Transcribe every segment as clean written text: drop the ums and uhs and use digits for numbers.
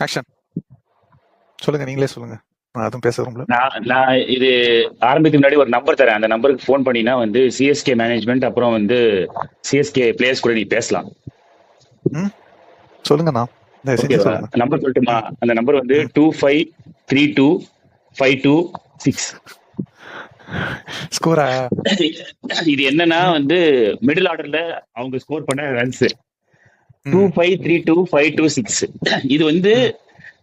Action. சொல்லுங்க, நீங்களே சொல்லுங்க. நான் அதுவும் பேச விரும்பல. நான் இது ஆரம்பிக்கு முன்னாடி ஒரு நம்பர் தரேன். அந்த நம்பருக்கு ஃபோன் பண்ணினா வந்து சிஎஸ்கே மேனேஜ்மெண்ட் அப்புறம் வந்து சிஎஸ்கே பிளேயர்ஸ் கூட நீ பேசலாம். சொல்லுங்கண்ணா, செஞ்சு சொல்லுங்க. நம்பர் சொல்லட்டுமா? அந்த நம்பர் வந்து 25325256. ஸ்கோரா? இது என்னன்னா வந்து மிடில் ஆர்டர்ல அவங்க ஸ்கோர் பண்ண ரன்ஸ் 25325256. இது வந்து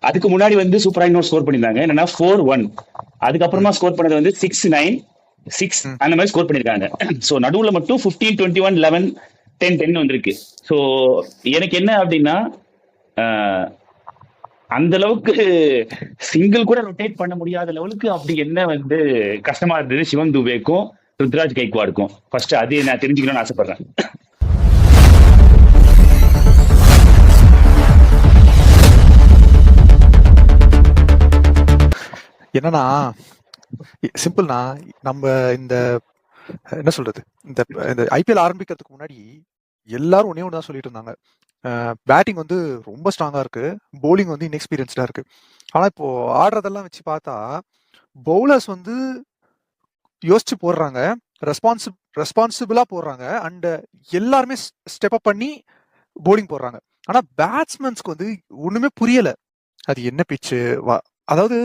அதுக்கு முன்னாடி வந்து சூப்பரா இன்னொரு ஸ்கோர் பண்ணிருந்தாங்க, என்னன்னா 4-1. அதுக்கப்புறமா ஸ்கோர் பண்ணது வந்து 6-9-6 அந்த மாதிரி ஸ்கோர் பண்ணிருக்காங்க. சோ நடுவுல மட்டும் 15-21-11-10-10 வந்திருக்கு. சோ எனக்கு என்ன அப்படின்னா, அந்த அளவுக்கு சிங்கிள் கூட ரொட்டேட் பண்ண முடியாத லெவலுக்கு அப்படி என்ன வந்து கஷ்டமா இருந்தது சிவம் துபேக்கும் ருத்ராஜ் கைக்வாடுக்கும். ஃபர்ஸ்ட் அது நான் தெரிஞ்சுக்கணும்னு ஆசைப்படுறேன். என்னன்னா சிம்பிள்னா, நம்ம இந்த என்ன சொல்றது, இந்த ஐபிஎல் ஆரம்பிக்கிறதுக்கு முன்னாடி எல்லாரும் ஒன்னே ஒன்று தான் சொல்லிட்டு இருந்தாங்க, பேட்டிங் வந்து ரொம்ப ஸ்ட்ராங்கா இருக்கு, பவுலிங் வந்து இன்எக்ஸ்பீரியன்ஸ்டா இருக்கு. ஆனா இப்போ ஆடுறதெல்லாம் வச்சு பார்த்தா பவுலர்ஸ் வந்து யோசிச்சு போடுறாங்க, ரெஸ்பான்சிபிளா போடுறாங்க, அண்ட் எல்லாருமே ஸ்டெப் அப் பண்ணி பவுலிங் போடுறாங்க. ஆனா பேட்ஸ்மேன்ஸ்க்கு வந்து ஒண்ணுமே புரியல. அது என்ன பிச்சு, அதாவது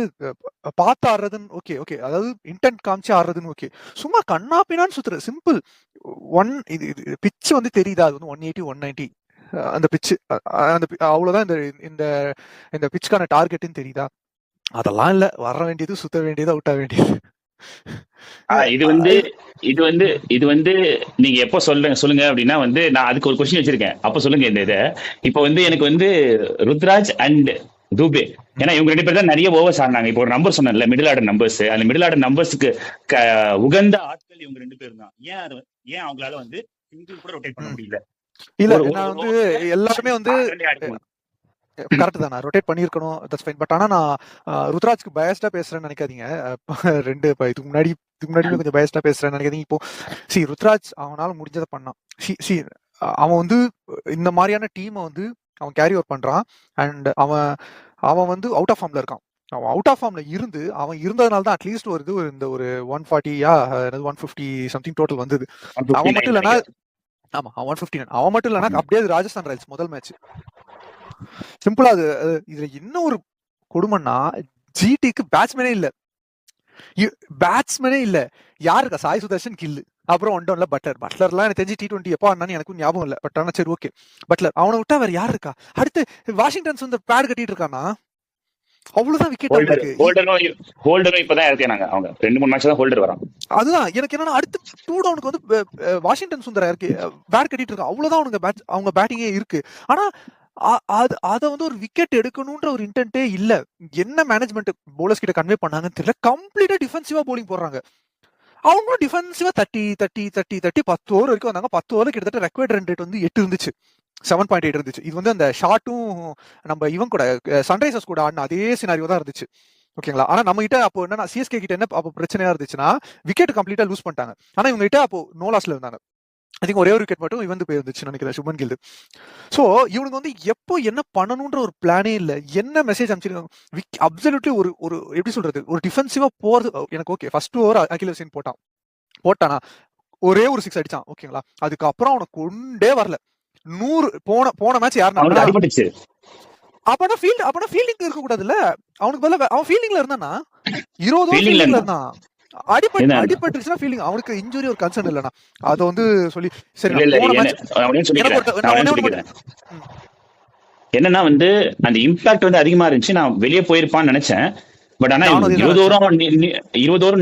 பார்த்து ஆடுறதுன்னு ஓகே ஓகே, அதாவது இன்டென்ட் காமிச்சு ஆடுறதுன்னு ஓகே, சும்மா கண்ணா பின்னான்னு சுத்துற சிம்பிள் இது பிச்சு வந்து தெரியுதா? அது வந்து 180 190 அந்த பிச்சு, அந்த அவ்வளவுதான் இந்த இந்த பிச்சுக்கான டார்கெட்னு தெரியுதா? அதெல்லாம் இல்ல, வர வேண்டியது சுத்த வேண்டியது, அவுட் ஆக வேண்டியது. இது வந்து நீங்க எப்ப சொல்லுங்க அப்படின்னா வந்து நான் அதுக்கு ஒரு கொஸ்டின் வச்சிருக்கேன், அப்ப சொல்லுங்க இந்த இதை. இப்ப வந்து எனக்கு வந்து ருத்ராஜ் அண்ட் துபே, ஏன்னா இவங்க 2 பேர் தான் நிறைய ஓவர்ஸ் ஆடினாங்க. இப்போ ஒரு நம்பர் சொன்னேன்ல, மிடில் ஆர்டர் நம்பர்ஸ், அந்த மிடில் ஆர்டர் நம்பர்ஸ்க்கு உகந்த ஆட்கள் இவங்க 2 பேர் தான். ஏன் அவங்களால வந்து சிங்கிள் கூட ரொட்டேட் பண்ண முடியல? இல்ல நான் வந்து எல்லாருமே வந்து கரெக்ட் தான், நான் ரொட்டேட் பண்ணிருக்கணும், தட்ஸ் ஃபைன். பட் ஆனா நான் ருத்ராஜ்க்கு பயஸ்டா பேசுறேன்னு நினைக்காதீங்க. இதுக்கு முன்னாடி கொஞ்சம் பயஸ்டா பேசுறேன்னு நினைக்காதீங்க. இப்போ ருத்ராஜ் அவனால முடிஞ்சதை பண்ணான். அவன் வந்து இந்த மாதிரியான டீமை வந்து அவன் கேரி ஓவர் பண்றான், அண்ட் அவன் வந்து அவுட் ஆஃப் ஃபார்ம்ல இருக்கான். அவன் அவுட் ஆஃப் ஃபார்ம்ல அவன் இருந்ததுனால தான் அட்லீஸ்ட் இந்த ஒரு 140 150 சம்திங் டோட்டல் வந்தது. அவன் மட்டும் இல்லைன்னா, ஆமா 159, அவன் மட்டும் இல்லைன்னா அப்படியே ராஜஸ்தான் ராயல்ஸ் முதல் மேட்ச். சிம்பிளா அது இதுல என்ன ஒரு கொடுமைன்னா, ஜிடிக்கு பேட்ஸ்மேனே இல்ல. யாரு இருக்கா? சாய் சுதர்ஷன் கில்லு, அப்புறம் 1 டவுன்ல பட்லர்லாம் எனக்கு தெரிஞ்சு T20 எப்போ ஆனான்னு எனக்கும் ஞாபகம் இல்ல. பட் ஆனா சரி ஓகே, பட்லர் அவனை விட்டா வேற யாரு இருக்கா? அடுத்து வாஷிங்டன் சுந்தர் பேட் கட்டிட்டு இருக்கானா, அவ்வளவுதான் விக்கெட் அவங்களுக்கு. ஹோல்டரும் இப்பதான் இறக்கினாங்க, அவங்க 2-3 மேட்ச் தான் ஹோல்டர் வரான். அதுதான் எனக்கு என்னன்னா, அடுத்து 2 டவுனுக்கு வந்து வாஷிங்டன் சுந்தர் இறக்கி பேட் கட்டிட்டு இருக்கான், அவ்வளவுதான் அவங்க பேட்டிங்கே இருக்கு. ஆனா அத வந்து ஒரு விக்கெட் எடுக்கணும்ன்ற ஒரு இன்டென்ட்டே இல்ல. என்ன மேனேஜ்மெண்ட் பவுலர்ஸ் கிட்ட கன்வே பண்ணாங்கன்னு தெரியல. கம்ப்ளீட்டா டிஃபென்சிவா பவுலிங் போடுறாங்க. அவங்களும் டிஃபென்சிவா தட்டி 10 ஓவர் வரைக்கும் வந்தாங்க. 10 ஓவர் கிட்டத்தட்ட ரெக்வயர்ட் ரன் ரேட் வந்து 8 இருந்துச்சு, 7.8 இருந்துச்சு. இது வந்து அந்த ஷாட்டும் நம்ம இவங்க கூட சன்ரைசர்ஸ் கூட ஆடின அதே சினாரியோ தான் இருந்துச்சு, ஓகேங்களா? ஆனா நம்ம கிட்ட அப்போ என்ன, சிஎஸ்கே கிட்ட என்ன அப்போ பிரச்சனையா இருந்துச்சுன்னா, விக்கெட் கம்ப்ளீட்டா லூஸ் பண்ணிட்டாங்க. ஆனா இவங்க கிட்ட அப்போ நோ லாஸ்ல இருந்தாங்க. ஐ திங்க் ஒரே ஒரு விக்கெட் மட்டும் இவந்து போயிருந்துச்சு நினைக்கிறேன், சுமன் கில். சோ இவனுக்கு வந்து எப்போ என்ன பண்ணணும்ன்ற ஒரு பிளானே இல்ல. என்ன மெசேஜ் அனுப்பிச்சிருக்காங்க? அப்சல்யூட்லி ஒரு எப்படி சொல்றது, ஒரு டிஃபென்சிவா போறது. எனக்கு ஓகே, ஃபர்ஸ்ட் ஓவர் அகில் ஹுசைன் போட்டானா ஒரே ஒரு 6 அடிச்சான், ஓகேங்களா? அதுக்கப்புறம் அவனை கொண்டே வரல. 100 போன மேட்ச் யாருன்னா அப்பனா ஃபீல்டிங் இருக்க கூடாதுல்ல. அவனுக்கு பதிலா அவன் ஃபீல்டிங்ல இருந்தானா 20 ஓவர் ஃபீல்டிங்ல இருந்தான். அடிபட்டுச்சுன்னா ஃபீலிங், அவனுக்கு இன்ஜுரி ஒரு கன்சர்ன் இல்லனா அத வந்து சொல்லி சரி. என்னன்னா வந்து அந்த இம்பாக்ட் வந்து அதிகமா இருந்துச்சு, நான் வெளியே போயிருப்பான்னு நினைச்சேன். பட் ஆனா 20 ஓவர்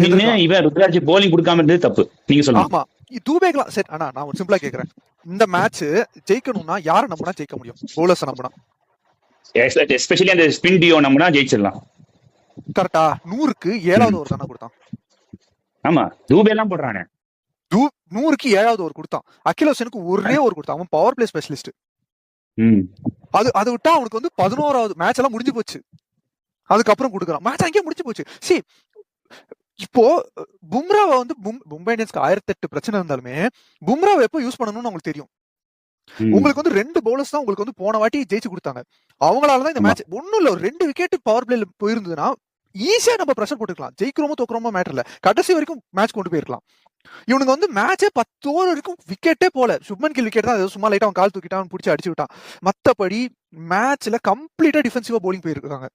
நின்னு இவன் ருத்ராஜ் போலிங் கொடுக்காம இருந்தது தப்பு, நீங்க சொல்லுங்க. ஆமா, தூபேக்கலாம் சரி. ஆனா நான் ஒரு சிம்பிளா கேக்குறேன், இந்த மேட்ச் ஜெயிக்கணும்னா யாரை நம்பினா ஜெயிக்க முடியும்? பவுலர்ஸ் நம்பினா, எஸ்பெஷலி அந்த ஸ்பின் டியோ நம்பினா ஜெயிச்சிடலாம். கரெக்டா? 100க்கு 7வது ஓவர் தானே கொடுத்தான். ஆமா, தூபே எல்லாம் போடுறானே. 100க்கு 7வது ஓவர் கொடுத்தான். அகில் ஹுசைனுக்கு ஒரே ஓவர் கொடுத்தான். அவன் பவர் பிளே ஸ்பெஷலிஸ்ட். அது விட்டா அவனுக்கு வந்து 11வது மேட்ச் எல்லாம் முடிஞ்சு போச்சு. அதுக்கப்புறம் கொடுக்குறான், மேட்ச் அங்கேயே முடிஞ்சு போச்சு. சரி, இப்போ பும்ராவை வந்து மும்பை இந்தியன்ஸ்க்கு 1008 பிரச்சனை இருந்தாலுமே பும்ராவை எப்போ யூஸ் பண்ணணும்னு அவங்களுக்கு தெரியும். ம். உங்களுக்கு வந்து 2 பவுலர்ஸ் தான் உங்களுக்கு வந்து போன வாட்டி ஜெயிச்சு கொடுத்தாங்க. அவங்களாலதான் இந்த ஆமா. மேட்ச் ஒண்ணும் இல்ல. ஒரு 2 விக்கெட் பவர் பிளேல போயிருந்ததுன்னா ஈஸியா நம்ம பிரஷர் போட்டுக்கலாம். ஜெயிக்கிறோமோ தோக்குறோமோ மேட்டர் இல்ல. கடைசி வரைக்கும் மேட்ச் கொண்டு போயிருக்கலாம். இவனுங்க வந்து மேட்சே 10 ஓவர் வரைக்கும் விக்கெட்டே போல. சுப்மன் கில் விக்கெட் தான், ஏதோ சும்மா லைட்டா அவன் கால் தூக்கிட்டான், பிடிச்சி அடிச்சு விட்டான். மத்தபடி மேட்ச்ல கம்ப்ளீட்டா டிஃபென்சிவா பவுலிங் போயிருக்காங்க.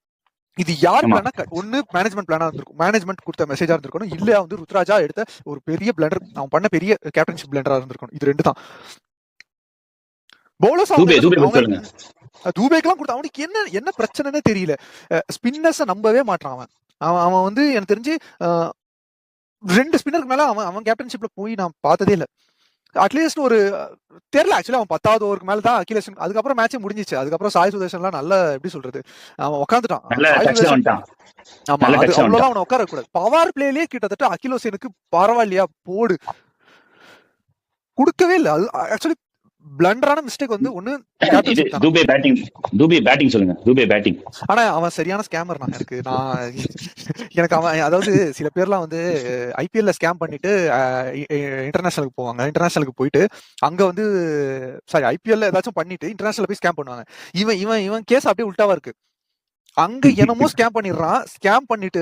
இது யார் ஆமா. பிளானா? ஒன்னு மேனேஜ்மெண்ட் பிளானா இருந்திருக்கும், மேனேஜ்மெண்ட் கொடுத்த மெசேஜா இருந்திருக்கணும், இல்ல வந்து ருத்ராஜா எடுத்த ஒரு பெரிய பிளண்டர், அவன் பண்ண பெரிய கேப்டன்ஷிப் பிளண்டரா இருந்திருக்கணும். இது 2 தான். பவுலர்ஸ் தூபே அவங்க பத்தி சொல்லுங்க. தூபேக்கெல்லாம் கொடுத்த அவனுக்கு என்ன என்ன பிரச்சனைனே தெரியல. ஸ்பின்னர்ஸ நம்பவே மாட்டான் அவன். அவன் வந்து எனக்கு தெரிஞ்சு 2 ஸ்பின்னருக்கு மேல அவன் கேப்டன்ஷிப்ல போய் நான் பார்த்ததே இல்ல. அட்லீஸ்ட் ஒரு தெரியல, ஆக்சுவலி அவன் 10வது ஓவருக்கு மேல தான் அகிலேஷ், அதுக்கப்புறம் மேட்சே முடிஞ்சிச்சு. அதுக்கப்புறம் சாய் சுதர்ஷன்லாம் நல்ல எப்படி சொல்றது, அவன் உட்காந்துட்டான். நல்ல சாய் டச்ல சுதர்ஷன் வந்துட்டான். ஆமா, நல்ல அது டச்ல அவ்வளவுதான் வந்துட்டான். அவனை உட்கார கூடாது. பவர் பிளேலயே கிட்டத்தட்ட அகிலோசனுக்கு பரவாயில்லையா போடு கொடுக்கவே இல்ல. அது ஆக்சுவலி பிளண்டரான மிஸ்டேக் வந்து ஒண்ணு இது கேப்டன்ஷிப் தான். தூபே பேட்டிங் சொல்லுங்க. தூபே பேட்டிங். ஆனா அவன் சரியான ஸ்கேமர். எனக்கு அவன், அதாவது சில பேர்லாம் வந்து ஐபிஎல்ல ஸ்கேம் பண்ணிட்டு இன்டர்நேஷனலுக்கு போவாங்க. இன்டர்நேஷனலுக்கு போயிட்டு அங்க வந்து சாரி ஐபிஎல்ல ஏதாச்சும் பண்ணிட்டு இன்டர்நேஷனல் போய் ஸ்கேம் பண்ணுவாங்க. இவன் இவன் இவன் கேஸ் அப்படியே உல்டாவா இருக்கு. அங்க என்னமோ ஸ்கேம் பண்ணிடுறான். ஸ்கேம் பண்ணிட்டு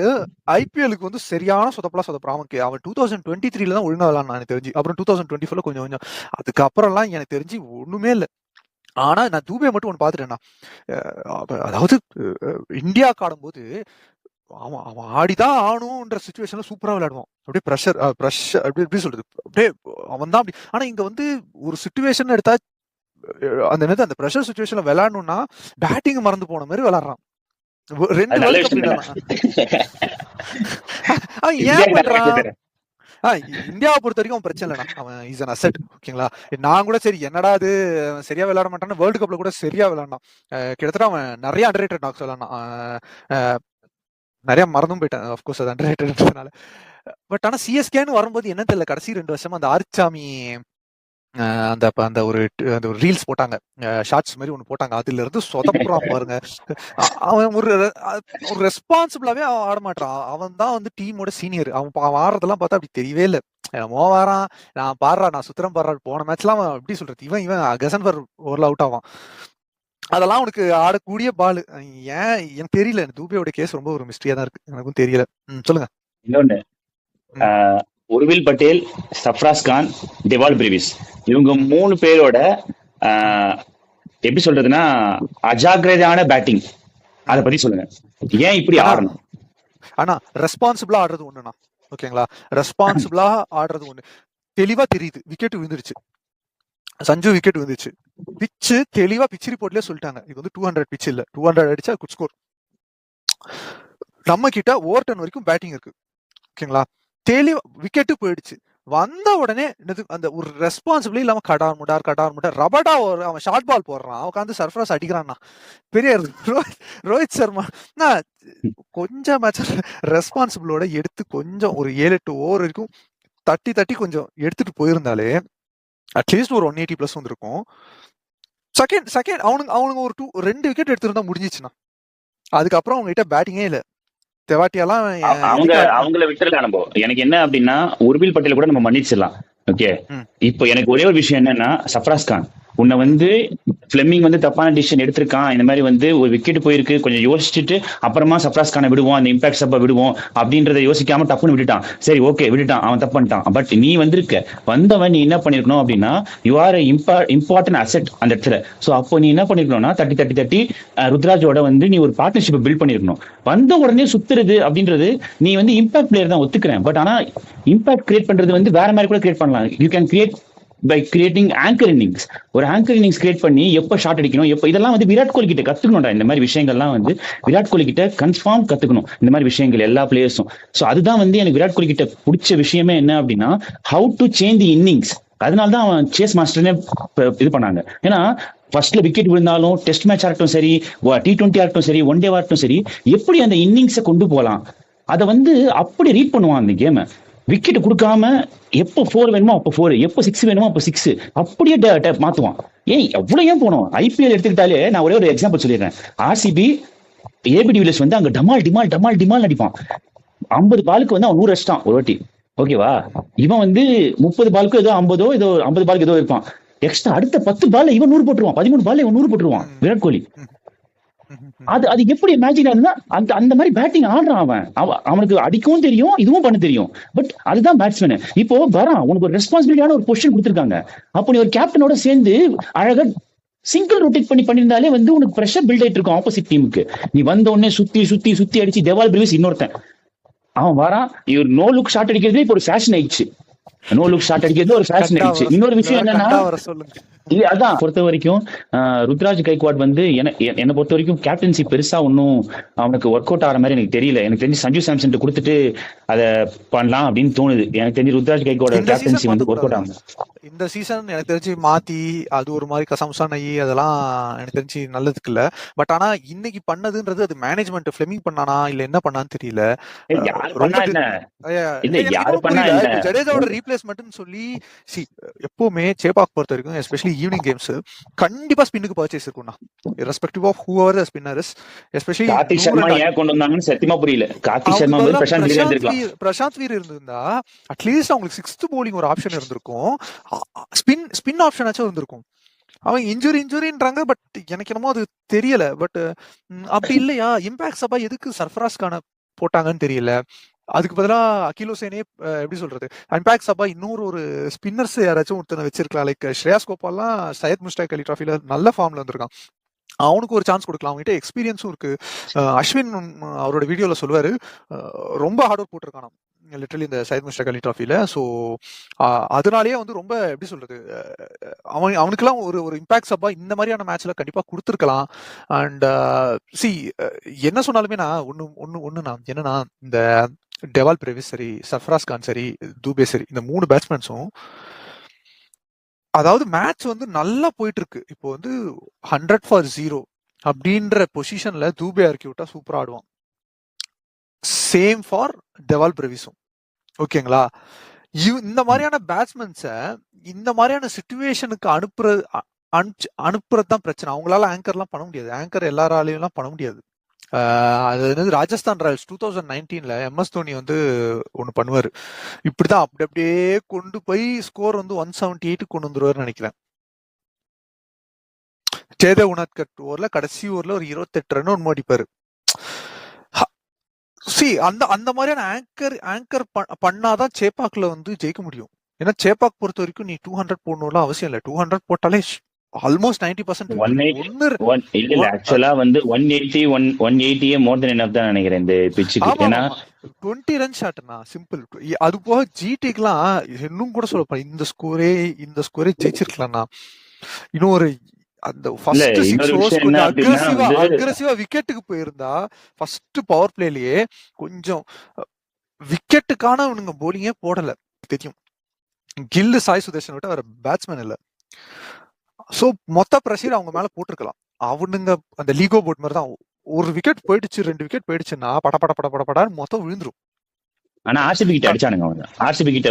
ஐபிஎலுக்கு வந்து சரியான சொதப்பலாம். அவன் 2023 தான் ஒழுங்கா விளாட்னான் எனக்கு தெரிஞ்சு. அப்புறம் 2024 கொஞ்சம் கொஞ்சம், அதுக்கப்புறம் எல்லாம் எனக்கு தெரிஞ்சு ஒண்ணுமே இல்ல. ஆனா நான் தூபே மட்டும் ஒண்ணு பாத்துட்டேன்னா, அதாவது இந்தியாவுக்கு ஆடும்போது அவன் அவன் ஆடிதான் ஆகணும்ன்ற சுச்சுவேஷன்ல சூப்பரா விளையாடுவான். அப்படியே ப்ரெஷர் அப்படி எப்படி சொல்றது, அப்படியே அவன் தான் அப்படி. ஆனா இங்க வந்து ஒரு சுச்சுவேஷன் எடுத்தா அந்த ப்ரெஷர் சுச்சுவேஷன்ல விளையாடணும்னா பேட்டிங் மறந்து போன மாதிரி விளையாடுறான். 2 நல்ல வேர்ல்ட் கப் விஷயம் விளையாடுறான். அவன் ஏன் பண்றான்? இந்தியாவை பொறுத்த வரைக்கும் அவன் பிரச்சனை இல்லைண்ணா. அவன் இஸ் அன் அசெட். ஓகேங்களா, நான் கூட சரி என்னடா அது சரியா விளையாட மாட்டான்னு வேர்ல்டு கப்ல கூட சரியா விளையாண்டான். கிட்டத்தட்ட அவன் நிறைய அண்டர் ரேட்டட் நாக்ஸ் விளையாண்டான். நிறைய மறந்தும் போயிட்டேன், அஃப்கோர்ஸ் அது அண்டர் ரேட்டட்னால. பட் ஆனா சிஎஸ்கேன்னு வரும்போது என்ன தெரியல, கடைசி 2 வருஷமா அந்த ஆர்ச்சாமி அந்த அந்த ஒரு ரீல்ஸ் போட்டாங்க, ஷார்ட்ஸ் மாதிரி ஒண்ணு போட்டாங்க, அதுல இருந்து சொதப்புறான் பாருங்க. அவன் ஒரு ரெஸ்பான்சிபிளாவே அவன் ஆட மாட்டான். அவன் தான் வந்து டீமோட சீனியர். அவன் ஆடுறதெல்லாம் பார்த்தா அப்படி தெரியவே இல்லை. வாரான், நான் பாடுறா, நான் சுத்திரம் பாடுறா. போன மேட்ச்லாம் அவன் எப்படி சொல்றது, இவன் கசன்பர் ஓவர்ல அவுட் ஆவான். அதெல்லாம் அவனுக்கு ஆடக்கூடிய பால். ஏன் எனக்கு தெரியல. தூபேயோட கேஸ் ரொம்ப ஒரு மிஸ்டரியா தான் இருக்கு, எனக்கும் தெரியல. சொல்லுங்க. இன்னொன்னு, உர்வில் பட்டேல், சஃப்ராஸ் கான், டெவால் பிரேவிஸ், இவங்க 3 பேரோட எப்படி சொல்றதுன்னா அஜாக்கிரதையான பேட்டிங், அத பத்தி சொல்லுங்க. ஏன் இப்படி ஆடணும்? ஆனா ரெஸ்பான்சிபிளா ஆடுறது ஒண்ணுண்ணா. ஓகேங்களா, ரெஸ்பான்சிபிளா ஆடுறது ஒண்ணு. தெளிவா தெரியுது, விக்கெட் விழுந்துருச்சு, சஞ்சு விக்கெட் விழுந்துச்சு. பிச்சு தெளிவா பிச் ரிப்போர்ட்லயே சொல்லிட்டாங்க, இது வந்து 200 பிச் இல்ல, 200 அடிச்சா குட் ஸ்கோர். நம்ம கிட்ட ஓவர் வரைக்கும் பேட்டிங் இருக்கு. ஓகேங்களா, தெளிவா விக்கெட்டு போயிடுச்சு. வந்த உடனே அந்த ஒரு ரெஸ்பான்சிபிளி இல்லாம கடார் முடார் ரபடா அவன் ஷார்ட் பால் போடுறான், உட்காந்து சர்ஃப்ராஸ் அடிக்கிறான்னா. பெரிய ரோஹித் சர்மா கொஞ்சம் மேட்ச் ரெஸ்பான்சிபிளோட எடுத்து கொஞ்சம் ஒரு 7-8 ஓவர் வரைக்கும் தட்டி கொஞ்சம் எடுத்துட்டு போயிருந்தாலே அட்லீஸ்ட் ஒரு 180+ வந்திருக்கும். செகண்ட் அவனுங்க ஒரு 2 விக்கெட் எடுத்திருந்தா முடிஞ்சிச்சுன்னா. அதுக்கப்புறம் அவங்க கிட்ட பேட்டிங்கே இல்ல. தெவாட்டியெல்லாம் அவங்கள விட்டுறலாம் நம்ம. எனக்கு என்ன அப்படின்னா, உர்வில் பட்டேல் கூட நம்ம மன்னிச்சிடலாம். ஓகே, இப்போ எனக்கு ஒரே ஒரு விஷயம் என்னன்னா, சஃப்ராஸ் கான் உன்னை வந்து பிளெமிங் வந்து தப்பான டிசிஷன் எடுத்திருக்கான். இந்த மாதிரி வந்து ஒரு விக்கெட் போயிருக்கு, கொஞ்சம் யோசிச்சுட்டு அப்புறமா சஃப்ராஸ் கானை விடுவோம், அந்த இம்பாக்ட் சப்ப விடுவோம் அப்படின்றத யோசிக்காம டப்புன்னு விட்டுட்டான். சரி ஓகே விட்டுட்டான், அவன் தப்பு பண்ணிட்டான். பட் நீ வந்தவன் நீ என்ன பண்ணிருக்கணும் அப்படின்னா, யூ ஆர் இம்பார்ட்டன்ட் அசெட் அந்த இடத்துல. ஸோ அப்போ நீ என்ன பண்ணிருக்கணும்னா, தட்டி ருத்ராஜோட வந்து நீ ஒரு பார்ட்னர்ஷிப்பை பில்ட் பண்ணிருக்கணும். வந்த உடனே சுத்துறது அப்படின்றது, நீ வந்து இம்பாக்ட் பிளேயர் தான் ஒத்துக்கிறேன். பட் ஆனா இம்பாக்ட் கிரியேட் பண்றது வந்து வேற மாதிரி கூட கிரியேட் பண்ணலாம். You can create by creating anchor innings. ஒரு ஆங்கர் இன்னிங்ஸ் கிரியேட் பண்ணி எப்போ ஷாட் அடிக்கணும், எப்போ இதெல்லாம் வந்து விராட் கோலி கிட்ட கத்துக்கணும்டா. இந்த மாதிரி விஷயங்கள்லாம் வந்து விராட் கோலி கிட்ட கன்ஃபார்ம் கத்துக்கணும், இந்த மாதிரி விஷயங்கள் எல்லா பிளேயர்ஸும். ஸோ அதுதான் வந்து எனக்கு விராட் கோலி கிட்ட பிடிச்ச விஷயமே என்ன அப்படின்னா, how to change the innings. அதனால்தான் அவன் சேஸ் மாஸ்டர்னே இது பண்ணாங்க. ஏன்னா ஃபர்ஸ்ட்ல விக்கெட் விழுந்தாலும், டெஸ்ட் மேட்ச் ஆகட்டும் சரி, T20 ஆகட்டும் சரி, ஒன் டே ஆகட்டும் சரி, எப்படி அந்த இன்னிங்ஸை கொண்டு போகலாம் அதை வந்து அப்படி ரீட் பண்ணுவான் அந்த கேமை. விக்கெட் கொடுக்காம எப்போ 4 வேணுமோ அப்போ 4, எப்போ 6 வேணுமோ அப்போ 6, அப்படியே மாத்துவான். ஏன் போனோம்? ஐபிஎல் எடுத்துக்கிட்டாலே நான் ஒரே ஒரு எக்ஸாம்பிள் சொல்லிடுறேன். RCB ஏபி டிவிலியர்ஸ் வந்து அங்க டமால் அடிப்பான். 50 பாலுக்கு வந்து அவன் 100 அடிச்சிட்டான் ஒரு வாட்டி. ஓகேவா, இவன் வந்து 30 பாலுக்கு ஏதோ 50 பாலுக்கு ஏதோ இருப்பான். எக்ஸ்ட்ரா அடுத்த 10 பால்ல இவன் 100 போட்டுருவான், 13 பால்ல இவன் 100 போட்டுருவான் விராட் கோலி. அது எப்படி இமேஜின் ஆகுதுன்னா அந்த மாதிரி பேட்டிங் ஆடுறான் அவனுக்கு அடிக்கவும் தெரியும், இதுவும் பண்ண தெரியும். பட் அதுதான் பேட்ஸ்மேன். இப்போ வரான், உனக்கு ஒரு ரெஸ்பான்சிபிலிட்டியான ஒரு பொசிஷன் கொடுத்துருக்காங்க. அப்போ நீ ஒரு கேப்டனோட சேர்ந்து அழகா சிங்கிள் ரொட்டேட் பண்ணியிருந்தாலே உனக்கு ப்ரெஷர் பில்ட் ஆயிட்டு இருக்கும் ஆப்போசிட் டீமுக்கு. நீ வந்த உடனே சுத்தி அடிச்சு டெவால் பிரிவிஸ் இன்னொருத்தன் அவன் வரான், இவர் நோ லுக் ஷாட் அடிக்கிறதே இப்போ ஒரு ஃபேஷன் ஆயிடுச்சு. நோ லுக் ஷாட் அடிக்கிறது ஒரு ஃபேஷன் ஆயிடுச்சு. இன்னொரு விஷயம் என்னன்னா, அதான் பொறுத்த வரைக்கும் ருத்ராஜ் கைக்வாட் என்னை பொறுத்த வரைக்கும் கேப்டன்சி பெருசா ஒன்னும் அவனுக்கு ஒர்க் அவுட் ஆகிற மாதிரி எனக்கு தெரியல. எனக்கு தெரிஞ்சு சஞ்சு சாம்சன் கொடுத்துட்டு அதை பண்ணலாம் அப்படின்னு தோணுது. எனக்கு தெரிஞ்சு Ruturaj Gaikwad captaincy work out ஆகும். இந்த சீசன் எனக்கு தெரிஞ்சு மாத்தி அது ஒரு மாதிரி கசம்சான் ஆகி அதெல்லாம் எனக்கு தெரிஞ்சு நல்லதுக்கு இல்ல. பட் ஆனா இன்னைக்கு பண்ணதுன்றது அது மேனேஜ்மெண்ட் ஃபிளெமிங் பண்ணானா இல்ல என்ன பண்ணான்னு தெரியல. ஜடேஜாவோட ரீப்ளேஸ்மெண்ட்னு சொல்லி எப்பவுமே சேப்பாக் பொறுத்த வரைக்கும் எஸ்பெஷலி ஈவினிங் கேம்ஸ் கண்டிப்பா ஸ்பின்னுக்கு பர்ச்சேஸ் இருக்கும்னா, irrespective of whoever the spinner is, especially Karthik Sharma ஏன் கொண்டு வந்தாங்கன்னு சத்தியமா புரியல. கார்த்திக் சர்மா வந்து பிரசாந்த் வீர் இருந்திருந்தா அட்லீஸ்ட் அவங்களுக்கு 6th bowling ஒரு ஆப்ஷன் இருந்திருக்கும், ஸ்பின் ஆப்ஷன் ஆச்சும் இருந்திருக்கும். அவங்க இன்ஜுரின்றாங்க, பட் எனக்கு என்னமோ அது தெரியல. பட் அப்படி இல்லையா, இம்பாக்ட் சபா எதுக்கு சர்ஃபராஸ் கான போட்டாங்கன்னு தெரியல. அதுக்கு பதிலா அகில் ஹுசைனே எப்படி சொல்றது, இம்பாக்ட் சபா இன்னொரு ஸ்பின்னர்ஸ் யாராச்சும் ஒருத்தனை வச்சிருக்கலாம். லைக் ஸ்ரேயாஸ் கோபால்லாம் சையத் முஸ்டாக் அலி ட்ராஃபில நல்ல ஃபார்ம்ல வந்திருக்கான், அவனுக்கு ஒரு சான்ஸ் கொடுக்கலாம். அவங்ககிட்ட எக்ஸ்பீரியன்ஸும் இருக்கு. அஸ்வின் அவரோட வீடியோல சொல்லுவாரு, ரொம்ப ஹார்ட் ஒர்க் போட்டிருக்கானா லிட்டரலி இந்த சையத் முஸ்டாக் அலி ட்ராஃபில. ஸோ அதனாலேயே ரொம்ப எப்படி சொல்றது, அவனுக்குலாம் ஒரு இம்பாக்ட் சப்பா இந்த மாதிரியான மேட்ச்ல கண்டிப்பா கொடுத்துருக்கலாம். அண்ட் என்ன சொன்னாலுமே நான் ஒண்ணுண்ணா என்னன்னா, இந்த டெவால் பிரெவிஸ் சரி, சர்ஃபராஸ் கான் சரி, தூபே சரி, இந்த 3 பேட்ஸ்மேன்ஸும் அதாவது மேட்ச் நல்லா போயிட்டு இருக்கு. இப்போ 100 for 0 அப்படின்ற பொசிஷன்ல தூபே இறக்கி விட்டா சூப்பரா ஆடுவான். சேம் ஃபார் டெவால் பிரெவிஸும். ஓகேங்களா, இந்த மாதிரியான பேட்ஸ்மேன்ஸை இந்த மாதிரியான சிச்சுவேஷனுக்கு அனுப்புறது தான் பிரச்சனை. அவங்களால ஆங்கர்லாம் பண்ண முடியாது, ஆங்கர் எல்லாராலையும் பண்ண முடியாது. அது ராஜஸ்தான் ராயல்ஸ் 2019ல MS தோனி ஒண்ணு பண்ணுவாரு, இப்படிதான் அப்படியே கொண்டு போய் ஸ்கோர் 178 கொண்டு வந்துருவாருன்னு நினைக்கிறேன். ஜெயதேவ் உனாத்கட் ஓவர்ல கடைசி ஓவர்ல ஒரு 28 ரன் ஒன்று அடிப்பாரு. அந்த மாதிரியான ஆங்கர் பண்ணாதான் சேப்பாக்ல ஜெயிக்க முடியும். ஏன்னா சேப்பாக் பொறுத்த வரைக்கும் நீ 200 போடணும்லாம் அவசியம் இல்லை. 200 போட்டாலே ஆல்மோஸ்ட் 90% இல்ல ஆக்சுவலா 180 மோர் தென் எனஃப் தான் நினைக்கிறேன் இந்த பிட்சுக்கு. ஏன்னா 20 ரன் ஷாட்னா சிம்பிள். அது போக ஜிடிக்குலாம் இன்னும் கூட சொல்லப்பா, இந்த ஸ்கோரே ஜெயிச்சிருக்கலாம்னா. இன்னும் ஒரு அந்த ஃபர்ஸ்ட் 6 ஓவர்ஸ் கொஞ்சம் அக்ரெசிவா விக்கெட்டுக்கு போயிருந்தா, ஃபர்ஸ்ட் பவர் பிளேலயே கொஞ்சம் விக்கெட்டுக்கான இவனுங்க போலிங்கே போடல. தெரியும் கில்லு சாய் சுதர்ஷன் விட்டு வேற பேட்ஸ்மேன் இல்ல. சோ மொத்த பிரஷர் அவங்க மேல போட்டிருக்கலாம். அவனுங்க அந்த லீகோ போட் மாதிரி தான், ஒரு விக்கெட் போயிடுச்சு 2 விக்கெட் போயிடுச்சுன்னா படப்படான்னு மொத்தம் விழுந்துரும். ஆனா ஆர்சிபி கிட்ட அடிச்சானுங்க அவங்க. ஆர்சிபி கிட்ட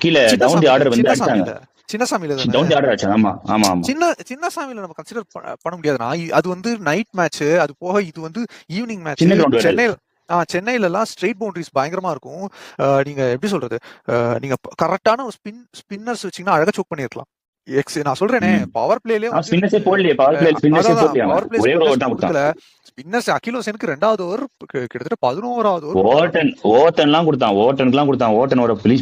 கீழே டவுன் தி ஆர்டர் அடிச்சாங்க. சின்னசாமியில சின்னசாமியில நம்ம கன்சிடர் பண்ண முடியாதுன்னா, அது நைட் மேட்ச். அது போக இது ஈவினிங் மேட்ச். சென்னையில எல்லாம் ஸ்ட்ரெயிட் பவுண்டரிஸ் பயங்கரமா இருக்கும். நீங்க எப்படி சொல்றது, நீங்க கரெக்டான ஒரு ஸ்பின்னர்ஸ் வச்சீங்கன்னா அழகா சோக் பண்ணிருக்கலாம். நான் சொல்றேனே, பவர் பிளேலயே ஸ்பின்னர்ஸ் அகில் ஹுசைனுக்கு 2வது ஓவர் கிட்டத்தட்ட 11வது ஓவர்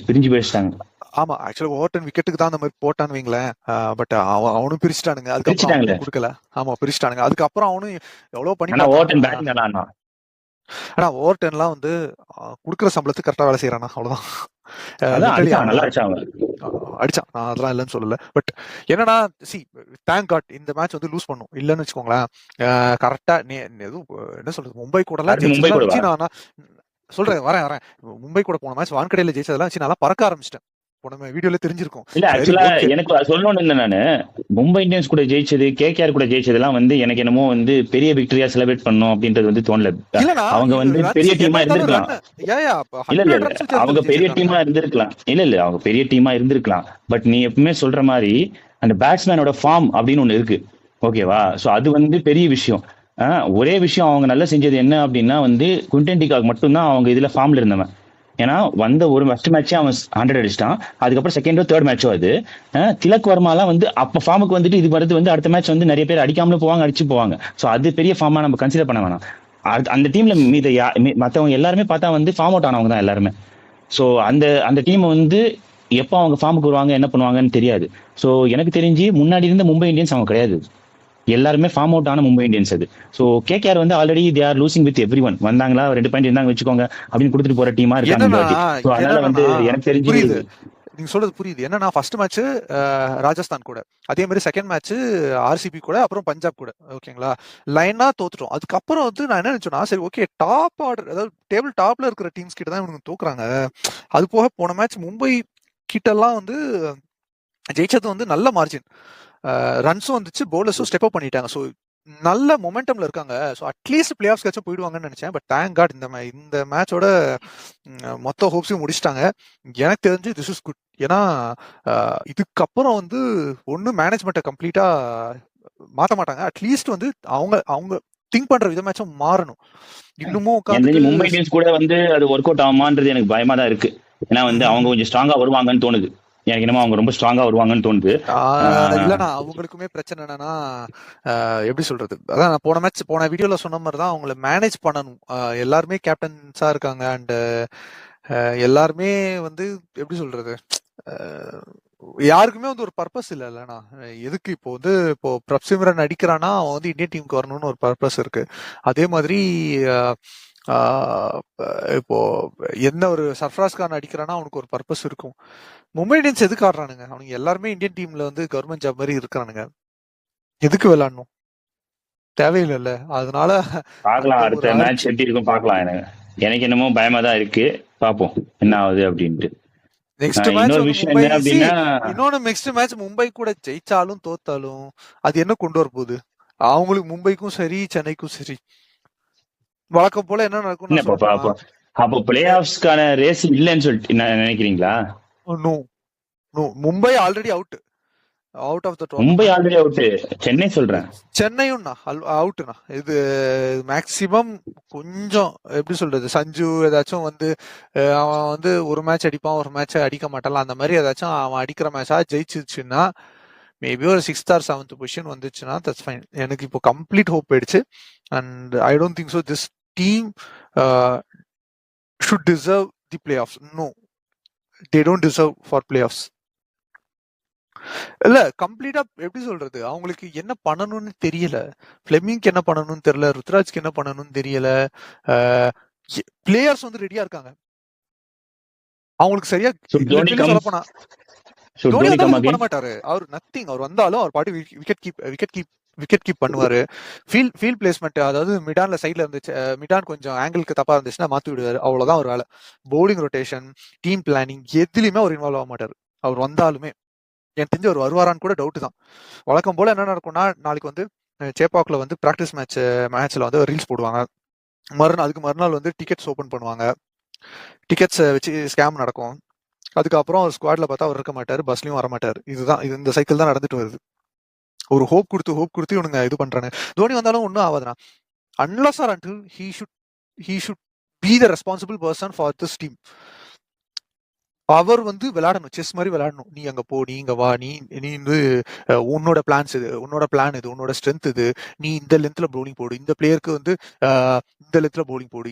பிரிஞ்சு போயிட்டாங்க. ஆமா, ஆக்சுவலா ஓவர்டன் விக்கெட்டுக்கு தான் அந்த மாதிரி போட்டான்னு வைங்களேன். பட் அவனும் பிரிச்சுட்டானுங்க, அதுக்கப்புறம் கொடுக்கல. ஆமா பிரிச்சுட்டானுங்க, அதுக்கப்புறம் அவனும் எவ்வளவு பண்ணி. ஆனா ஓவர்டன்லாம் குடுக்குற சம்பளத்துக்கு கரெக்டா வேலை செய்யறானா, அவ்வளவுதான். அடிச்சான், நான் அதெல்லாம் இல்லைன்னு சொல்லல. பட் என்னன்னா, தேங்க் காட் இந்த மேட்ச் லூஸ் பண்ணும் இல்லன்னு வச்சுக்கோங்களேன். கரெக்டா எதுவும் என்ன சொல்றது, மும்பை கூட நான் சொல்றேன் வரேன். மும்பை கூட போன மேட்ச் வான்கடையில ஜெயிச்சதெல்லாம் நல்லா பறக்க ஆரம்பிச்சிட்டேன். வீடியோல தெரிஞ்சிருக்கும். இல்ல ஆக்சுவலா எனக்கு சொல்லணும்னு இல்லை, நானு மும்பை இந்தியன்ஸ் கூட ஜெயிச்சது, KKR கூட ஜெயிச்சதெல்லாம் எனக்கு என்னமோ பெரிய விக்டரியா செலிப்ரேட் பண்ணணும் அப்படின்றது தோணல. அவங்க பெரிய டீமா இருந்திருக்கலாம். இல்ல அவங்க பெரிய டீமா இருந்திருக்கலாம். இல்ல அவங்க பெரிய டீமா இருந்திருக்கலாம். பட் நீ எப்பவுமே சொல்ற மாதிரி அந்த பேட்ஸ்மேனோட ஃபார்ம் அப்படின்னு ஒண்ணு இருக்கு, ஓகேவா? சோ அது பெரிய விஷயம். ஒரே விஷயம் அவங்க நல்லா செஞ்சது என்ன அப்படின்னா குவிண்டன் டி காக் மட்டும்தான் அவங்க இதுல ஃபார்ம்ல இருந்தவன். ஏன்னா வந்த ஒரு ஃபர்ஸ்ட் மேட்சே அவன் 100 அடிச்சிட்டான். அதுக்கப்புறம் செகண்டோ தேர்ட் மேட்சோ அது. திலக் வர்மாலாம் வந்து அப்ப ஃபார்முக்கு வந்துட்டு இது வருது வந்து அடுத்த மேட்ச் வந்து நிறைய பேர் அடிக்காமலும் போவாங்க, அடிச்சு போவாங்க. ஸோ அது பெரிய ஃபார்மா நம்ம கன்சிடர் பண்ண வேணாம். அந்த டீம்ல மத்தவங்க எல்லாருமே பார்த்தா வந்து ஃபார்ம் அவுட் ஆனவங்க தான் எல்லாருமே. ஸோ அந்த அந்த டீம் வந்து எப்போ அவங்க ஃபார்முக்கு வருவாங்க என்ன பண்ணுவாங்கன்னு தெரியாது. ஸோ எனக்கு தெரிஞ்சு முன்னாடி இருந்த மும்பை இந்தியன்ஸ் அவங்க கிடையாது. எல்லாருமே ஃபார்ம் அவுட் ஆன மும்பை இந்தியன்ஸ் அது. ஸோ கேகேஆர் வந்து already they are losing with every one. வந்தாங்களா 2 பாயிண்ட் இருந்தாங்க வச்சுக்கோங்க அப்படின்னு கொடுத்துட்டு போற டீமா இருக்காங்க இந்த வாட்டி. ஸோ அதனால வந்து எனக்கு தெரிஞ்சு புரியுது, நீங்க சொல்றது புரியுது. என்னன்னா ஃபர்ஸ்ட் மேட்ச் ராஜஸ்தான் கூட, அதே மாதிரி செகண்ட் மேட்ச் ஆர்சிபி கூட, அப்புறம் பஞ்சாப் கூட. ஓகேங்களா, லைனா தோத்துட்டோம். அதுக்கப்புறம் வந்து நான் என்ன நினைச்சேன்னா, சரி ஓகே டாப் ஆர்டர், அதாவது டேபிள் டாப்ல இருக்கிற டீம்ஸ் கிட்ட தான் இவங்க தோக்குறாங்க. அது போக போன மேட்ச் மும்பை கிட்டலாம் வந்து ஜெயிச்சது வந்து நல்ல மார்ஜின், ரன்ஸும் வந்துச்சு, பவுலர்ஸும் ஸ்டெப் அப் பண்ணிட்டாங்க. ஸோ நல்ல மொமெண்டம்ல இருக்காங்க. ஸோ அட்லீஸ்ட் பிளே ஆஃப்ஸ்க்காச்சும் போயிடுவாங்கன்னு நினைச்சேன். பட் தேங்க் காட் இந்த மேட்சோட மொத்த ஹோப்ஸையும் முடிச்சிட்டாங்க. எனக்கு தெரிஞ்சு திஸ் இஸ் குட். ஏன்னா இதுக்கப்புறம் வந்து ஒண்ணு மேனேஜ்மெண்ட்டை கம்ப்ளீட்டா மாத்த மாட்டாங்க. அட்லீஸ்ட் வந்து அவங்க அவங்க திங்க் பண்ற விதமாச்சும் மாறணும். இன்னமும் உட்காந்து மும்பை இந்தியன்ஸ் கூட வந்து அது ஒர்க் அவுட் ஆகுமான்றது எனக்கு பயமா தான் இருக்கு. ஏன்னா வந்து அவங்க கொஞ்சம் ஸ்ட்ராங்கா வருவாங்கன்னு தோணுது. எனக்கு என்னமோ அவங்க ரொம்ப ஸ்ட்ராங்கா வருவாங்கன்னு தோணுது. இல்லனா அவங்களுக்குமே பிரச்சனை என்னன்னா, எப்படி சொல்றது, அதான் நான் போன வீடியோல சொன்ன மாதிரி தான், அவங்கள மேனேஜ் பண்ணணும். எல்லாருமே கேப்டன்ஸா இருக்காங்க. அண்ட் எல்லாருமே வந்து எப்படி சொல்றது, யாருக்குமே வந்து ஒரு பர்பஸ் இல்லைண்ணா. எதுக்கு இப்போ பிரப்சிம்ரன் அடிக்கிறான்னா அவன் வந்து இந்தியன் டீமுக்கு வரணும்னு ஒரு பர்பஸ் இருக்கு. அதே மாதிரி இப்போ என்ன ஒரு சர்ஃப்ராஸ் கான் அடிக்கிறானா அவனுக்கு ஒரு பர்பஸ் இருக்கும். மும்பை இந்தியன்ஸ் எதுக்கு ஆடுறானுங்க? அவனுங்க எல்லாருமே இந்தியன் டீம்ல வந்து கவர்மெண்ட் ஜாப் மாதிரி இருக்கிறானுங்க. எதுக்கு விளையாடணும்? தேவையில்லைல்ல. அதனால பார்க்கலாம் அடுத்த மேட்ச் எப்படி இருக்கும் பார்க்கலாம். எனக்கு என்னமோ பயமா தான் இருக்கு. பார்ப்போம் என்ன ஆகுது அப்படின்ட்டு. நெக்ஸ்ட் மேட்ச் இன்னொன்னு நெக்ஸ்ட் மேட்ச் மும்பை கூட ஜெயிச்சாலும் தோத்தாலும் அது என்ன கொண்டு வர போகுது? அவங்களுக்கு மும்பைக்கும் சரி சென்னைக்கும் சரி வழக்கம் போல என்ன நடக்கும்? அப்போ பிளே ஆஃப்ஸ்க்கான ரேஸ் இல்லைன்னு சொல்லிட்டு நினைக்கிறீங்களா? Mumbai already out of the tournament. Mumbai already out. Chennai சொல்றேன். சென்னையும் அவுட்னா. இது மேக்சிமம் கொஞ்சம் எப்படி சொல்றது, சஞ்சு ஏதாச்சும் வந்து அவன் வந்து ஒரு மேட்ச் அடிப்பான், ஒரு மேட்ச் அடிக்க மாட்டான். அந்த மாதிரி ஏதாச்சும் அவன் அடிக்கிற மேட்சா ஜெயிச்சிருச்சுன்னா மேபி ஒரு 6th or 7th பொசிஷன் வந்துச்சுன்னா தட்ஸ் ஃபைன். எனக்கு இப்போ கம்ப்ளீட் ஹோப் ஆயிடுச்சு. And I don't think so this team should deserve the playoffs. No, they don't deserve for playoffs. இல்ல கம்ப்ளீட்டா எப்படி சொல்றது, அவங்களுக்கு என்ன பண்ணணும்னு தெரியல. பிளெமிங்க்கு என்ன பண்ணணும்னு தெரியல, ருத்ராஜ்க்கு என்ன பண்ணணும்னு தெரியல. பிளேயர்ஸ் வந்து ரெடியா இருக்காங்க. அவங்களுக்கு சரியா சொல்ல போனா தோனி பண்ண மாட்டாரு. அவர் நத்திங். அவர் வந்தாலும் அவர் பாட்டு விக்கெட் கீப் பண்ணுவாரு. ஃபீல்ட் பிளேஸ்மெண்ட், அதாவது மிடான்ல சைட்ல இருந்துச்சு, மிடான் கொஞ்சம் ஆங்கிளுக்கு தப்பா இருந்துச்சுன்னா மாத்தி விடுவாரு. அவ்வளவுதான் ஒரு வேலை. பவுலிங் ரொட்டேஷன், டீம் பிளானிங் எதுலயுமே அவர் இன்வால்வ் ஆக மாட்டாரு. அவர் வந்தாலுமே எனக்கு தெரிஞ்சு அவர் வருவாரான்னு கூட டவுட் தான். வழக்கம் போல என்ன நடக்கும்னா, நாளைக்கு வந்து சேப்பாக்ல வந்து பிராக்டிஸ் மேட்ச்ல வந்து ரீல்ஸ் போடுவாங்க. அதுக்கு மறுநாள் வந்து டிக்கெட்ஸ் ஓபன் பண்ணுவாங்க. டிக்கெட்ஸ் வச்சு ஸ்கேம் நடக்கும். அதுக்கப்புறம் ஒரு ஸ்குவாட்ல பார்த்தா அவர் இருக்க மாட்டாரு, பஸ்லயும் வர மாட்டாரு. இந்த சைக்கிள் தான் நடந்துட்டு வருது. ஒரு ஹோப் கொடுத்து இவனுங்க இது பண்றாங்க. தோனி வந்தாலும் ஒன்றும் ஆகாதுண்ணா. Unless or until he should be the responsible person for this team. அவர் வந்து விளையாடணும், செஸ் மாதிரி விளையாடணும். நீ அங்க போ, நீ இங்க வா, நீ வந்து உன்னோட பிளான் இது, உன்னோட ஸ்ட்ரென்த் இது, நீ இந்த லென்த்ல பவுலிங் போடு, இந்த பிளேயருக்கு வந்து இந்த லென்த்ல பவுலிங் போடு,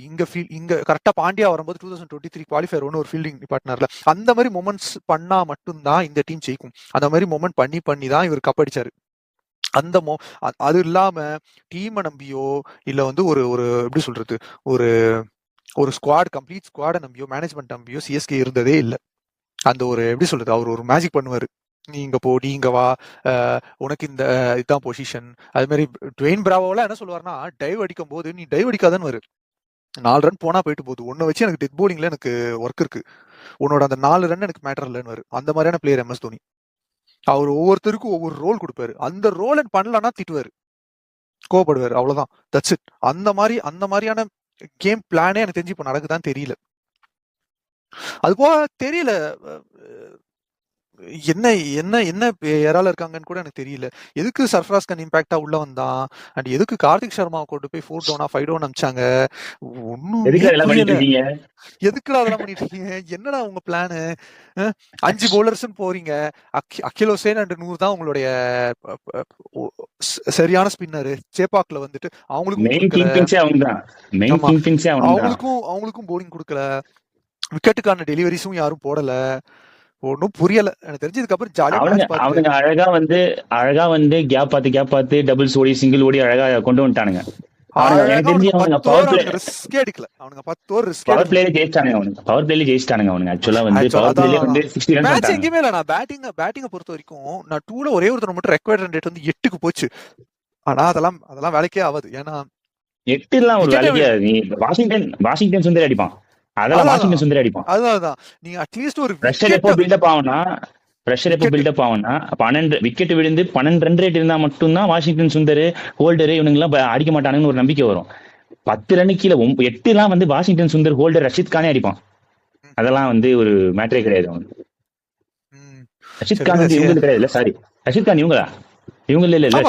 இங்க கரெக்டா பாண்டியா வரும்போது 2023 குவாலிஃபயர் ஒரு ஃபீல்டிங் பார்ட்னர்ல அந்த மாதிரி மொமெண்ட்ஸ் பண்ணா மட்டும்தான் இந்த டீம் ஜெயிக்கும். அந்த மாதிரி மொமெண்ட் பண்ணி தான் இவர் கப் அடிச்சாரு. அது இல்லாம டீமை நம்பியோ இல்ல வந்து ஒரு எப்படி சொல்றது, ஒரு கம்ப்ளீட் ஸ்குவாடை நம்பியோ மேனேஜ்மெண்ட் நம்பியோ சிஎஸ்கே இருந்ததே இல்லை. அந்த ஒரு எப்படி சொல்றது, அவர் ஒரு மேஜிக் பண்ணுவாரு. நீ இங்க போ, நீ இங்க வா, உனக்கு இந்த இதுதான் பொசிஷன். அது மாதிரி டுவேன் பிராவோலாம் என்ன சொல்லுவாருன்னா, டைவ் அடிக்கும் போது நீ டைவ் அடிக்காதன்னு வரு, 4 ரன் போனா போயிட்டு போகுது, உன்னை வச்சு எனக்கு டெத் போலிங்ல எனக்கு ஒர்க் இருக்கு, உன்னோட அந்த 4 ரன் எனக்கு மேட்டர் இல்லைன்னு வரு. அந்த மாதிரியான பிளேயர் எம்எஸ் தோனி. அவர் ஒவ்வொருத்தருக்கும் ஒவ்வொரு ரோல் கொடுப்பாரு. அந்த ரோல் பண்ணலன்னா திட்டுவாரு, கோவப்படுவாரு, அவ்வளவுதான். That's it. அந்த மாதிரியான கேம் பிளானே எனக்கு தெரிஞ்சு இப்ப நடக்குதான் தெரியல. அது போக தெரியல, என்ன என்ன என்ன ஏரால இருக்காங்கன்னு கூட எனக்கு தெரியல. எதுக்கு சர்ஃப்ராஸ் கான் இம்பாக்டா உள்ள வந்தான்? அண்ட் எதுக்கு கார்த்திக் சர்மாவை கொண்டு போய் 4 டவுனா 5 டவுன் அமிச்சாங்க? ஒண்ணுமே எதுக்கு அதெல்லாம் பண்ணிட்டு புரியல. இருக்கீங்க? எதுக்குடா அதெல்லாம் பண்ணிட்டு இருக்கீங்க? என்னடா உங்க பிளானு? 5 பவுலர்ஸ்ன்னு போறீங்க. அகில் ஹுசேன் அண்ட் நூர் தான் உங்களுடைய ப- ப- ஒ- சரியான ஸ்பின்னரு. சேப்பாக்ல வந்துட்டு அவங்களுக்கும் மெயின் கொடுக்கல. கிங் பின்ஸே அவங்க தான். மெயின் ஆமா, கிங் பின்ஸே அவங்க தான். அவங்களுக்கும் போலிங் கொடுக்கல. விக்கெட்டுக்கான டெலிவரிஸும் யாரும் போடல. ஒன்றும் புரியல. எனக்கு தெரிஞ்சு இதுக்கப்புறம் ஜாலியா அவனுங்க மேட்ச் பார்த்துட்டு அவனுங்க அழகா வந்து கேப் பார்த்து டபுள்ஸ் ஓடி சிங்கிள் ஓடி அழகா கொண்டு வந்துட்டானுங்க. அவனுங்க எனக்கு அழகா தெரிஞ்சு அவனுங்க அவனுங்க 10 ஓவர் அவனுங்க ரிஸ்கே எடுக்கல. அவனுங்க 10 ஓவர் ரிஸ்கே பவர் எடுக்கல. பிளேல ஜெயிச்சிட்டானுங்க. அவனுங்க ஆக்சுவலா வந்து ஆக்சுவலா பவர் பிளேல அதான் வந்து 60 ரன்ஸ் மேட்ச் வந்துட்டாங்க. எங்கேயுமே இல்ல. நான் பேட்டிங்க பொறுத்த வரைக்கும் நான் 2ல ஒரே ஒருத்தர் மட்டும் ரெக்வயர்ட் ரன் ரேட் வந்து 8க்கு போச்சு. ஆனா அதெல்லாம் வேலைக்கே ஆகாது. ஏன்னா 8 எல்லாம் ஒரு விக்கெட்டை வேலைக்கே நீ வாஷிங்டன் சுந்தர் அடிப்பான். அதெல்லாம் அதான் வாஷிங்டன் சுந்தர் அடிப்பான். அதுதான் நீங்க அட்லீஸ்ட் ஒரு பிரஷர் எப்போ விக்கெட் பில்டப் ஆகும்னா 12 விக்கெட் விழுந்து 12 ரன் ரேட் இருந்தா மட்டும்தான் வாஷிங்டன் சுந்தர் ஹோல்டர் இவனுங்க எல்லாம் அடிக்க மாட்டானுன்னு ஒரு நம்பிக்கை வரும். 10 ரன் கீழே 8 எல்லாம் வந்து வாஷிங்டன் சுந்தர் ஹோல்டர் ரஷித் கானே அடிப்பான். அதெல்லாம் வந்து ஒரு மேட்டரே கிடையாது அவனுக்கு. ரஷித் கான் வந்து இவங்க கிடையாது. இல்ல சாரி, ரஷித் கான் இவங்க இல்ல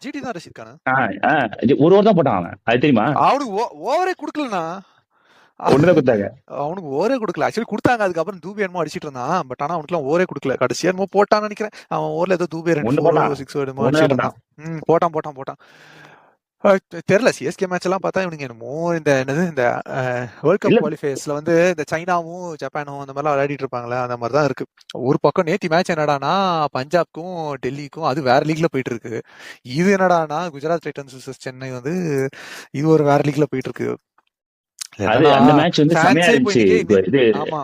ஜிடி தான் ரஷித் கான். ஒரு ஓவர் தான் போட்டான் அவன். அது தெரியுமா? அவனுக்கு ஓவரே கொடுக்கலண்ணா. ஒண்ணுதான் கொடுத்தாங்க. அவனுக்கு ஓவரே கொடுக்கல. ஆக்சுவலி கொடுத்தாங்க. அதுக்கப்புறம் தூபி என்னமோ அடிச்சிட்டு இருந்தான். பட் ஆனா அவனுக்கு எல்லாம் ஓவரே கொடுக்கல. கடைசியா என்னமோ போட்டான்னு நினைக்கிறேன். அவன் ஓவர்ல ஏதோ தூபி 6 அடிச்சிட்டு இருந்தான். போட்டான். தெரியல. சிஎஸ்கே மேட்ச் எல்லாம் பார்த்தா இவனுங்க என்னமோ இந்த வேர்ல்ட் கப் குவாலிஃபயர்ஸ்ல வந்து இந்த சைனாவும் ஜப்பானும் அந்த மாதிரிலாம் விளையாடிட்டு இருப்பாங்களே, அந்த மாதிரி தான் இருக்கு. ஒரு பக்கம் நேத்தி மேட்ச் என்னடானா பஞ்சாப்க்கும் டெல்லிக்கும் அது வேற லீக்ல போயிட்டு இருக்கு. இது என்னடானா குஜராத் டைட்டன்ஸ் vs சென்னை வந்து இது ஒரு வேற லீக்ல போயிட்டு இருக்கு. அந்த மேட்ச் வந்து செமையா இருந்துச்சு. இது ஆமா